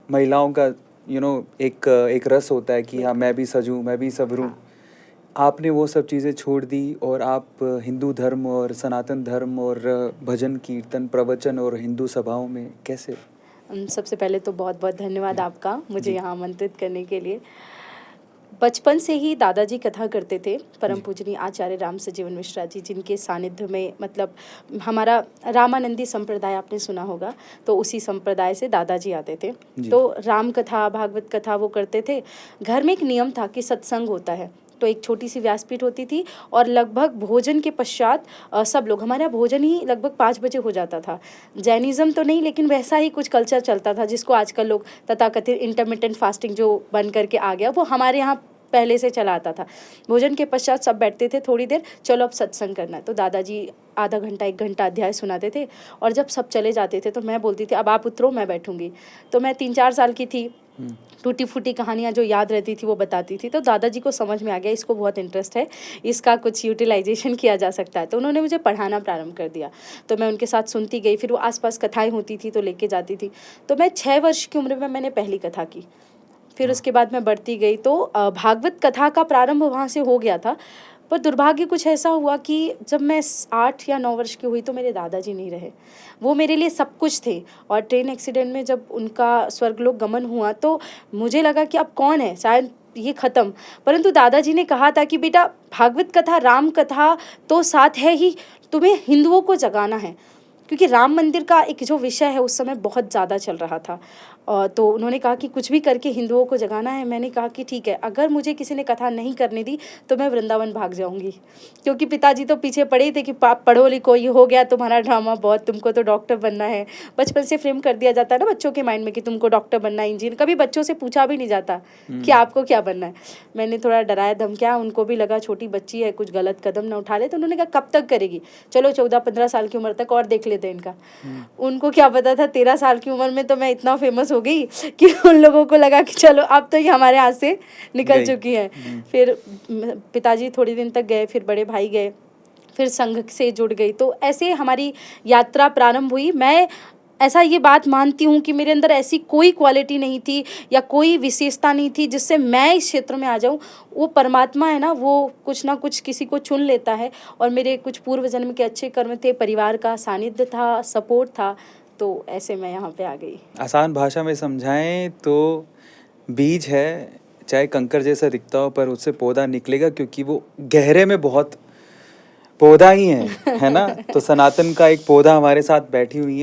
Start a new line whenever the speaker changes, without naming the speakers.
महिलाओं का एक रस होता है कि हाँ मैं भी सजूं, मैं भी संवरूं। आपने वो सब चीज़ें छोड़ दी और आप हिंदू धर्म और सनातन धर्म और भजन कीर्तन प्रवचन और हिंदू सभाओं में कैसे?
सबसे पहले तो बहुत बहुत धन्यवाद आपका मुझे
जी।
यहाँ आमंत्रित करने के लिए। बचपन से ही दादाजी कथा करते थे, परम
जी।
पूजनीय आचार्य राम सजीवन मिश्रा जी, जिनके सानिध्य में मतलब हमारा रामानंदी संप्रदाय आपने सुना होगा, तो उसी संप्रदाय से दादाजी आते थे।
जी।
तो राम कथा भागवत कथा वो करते थे। घर में एक नियम था कि सत्संग होता है, तो एक छोटी सी व्यासपीठ होती थी और लगभग भोजन के पश्चात सब लोग, हमारे यहाँ भोजन ही लगभग 5 बजे हो जाता था। जैनिज़्म तो नहीं, लेकिन वैसा ही कुछ कल्चर चलता था जिसको आजकल लोग तथाकथित इंटरमिटेंट फास्टिंग जो बन करके आ गया, वो हमारे यहाँ पहले से चला आता था। भोजन के पश्चात सब बैठते थे थोड़ी देर, चलो अब सत्संग करना है। तो दादाजी आधा घंटा 1 घंटा अध्याय सुनाते थे और जब सब चले जाते थे तो मैं बोलती थी अब आप उतरो, मैं बैठूंगी। तो मैं 3-4 साल की थी, टूटी फूटी कहानियाँ जो याद रहती थी वो बताती थी। तो दादाजी को समझ में आ गया इसको बहुत इंटरेस्ट है, इसका कुछ यूटिलाइजेशन किया जा सकता है। तो उन्होंने मुझे पढ़ाना प्रारंभ कर दिया। तो मैं उनके साथ सुनती गई, फिर वो आसपास कथाएं होती थी तो लेके जाती थी। तो मैं 6 वर्ष की उम्र में मैंने पहली कथा की। फिर उसके बाद मैं बढ़ती गई तो भागवत कथा का प्रारंभ वहाँ से हो गया था। पर दुर्भाग्य कुछ ऐसा हुआ कि जब मैं 8 या 9 वर्ष की हुई तो मेरे दादाजी नहीं रहे। वो मेरे लिए सब कुछ थे और ट्रेन एक्सीडेंट में जब उनका स्वर्गलोक गमन हुआ तो मुझे लगा कि अब कौन है, शायद ये ख़त्म। परंतु दादाजी ने कहा था कि बेटा भागवत कथा राम कथा तो साथ है ही, तुम्हें हिंदुओं को जगाना है, क्योंकि राम मंदिर का एक जो विषय है उस समय बहुत ज़्यादा चल रहा था। तो उन्होंने कहा कि कुछ भी करके हिंदुओं को जगाना है। मैंने कहा कि ठीक है, अगर मुझे किसी ने कथा नहीं करने दी तो मैं वृंदावन भाग जाऊंगी, क्योंकि पिताजी तो पीछे पड़े ही थे कि पढ़ो लिखो, ये हो गया तुम्हारा ड्रामा बहुत, तुमको तो डॉक्टर बनना है। बचपन से फ्रेम कर दिया जाता है ना बच्चों के माइंड में कि तुमको डॉक्टर बनना है, इंजीनियर। कभी बच्चों से पूछा भी नहीं जाता कि आपको क्या बनना है। मैंने थोड़ा डराया धमकिया, उनको भी लगा छोटी बच्ची है, कुछ गलत कदम ना उठा ले। तो उन्होंने कहा कब तक करेगी, चलो 14-15 साल की उम्र तक और देख लेते हैं इनका। उनको क्या पता था 13 साल की उम्र में तो मैं इतना फेमस हो गई कि उन लोगों को लगा कि चलो अब तो ये हमारे हाथ से निकल चुकी है। फिर पिताजी थोड़ी दिन तक गए, फिर बड़े भाई गए, फिर संघ से जुड़ गई। तो ऐसे हमारी यात्रा प्रारंभ हुई। मैं ऐसा ये बात मानती हूँ कि मेरे अंदर ऐसी कोई क्वालिटी नहीं थी या कोई विशेषता नहीं थी जिससे मैं इस क्षेत्र में आ जाऊँ। वो परमात्मा है ना, वो कुछ ना कुछ किसी को चुन लेता है और मेरे कुछ पूर्व जन्म के अच्छे कर्म थे, परिवार का सानिध्य था, सपोर्ट था, तो ऐसे मैं यहाँ पे आ गई।
आसान भाषा में समझाएं तो बीज है, चाहे कंकर जैसा दिखता हो पर उससे पौधा निकलेगा, क्योंकि वो गहरे में बहुत पौधा ही है ना। तो सनातन का एक पौधा हमारे साथ बैठी हुई है।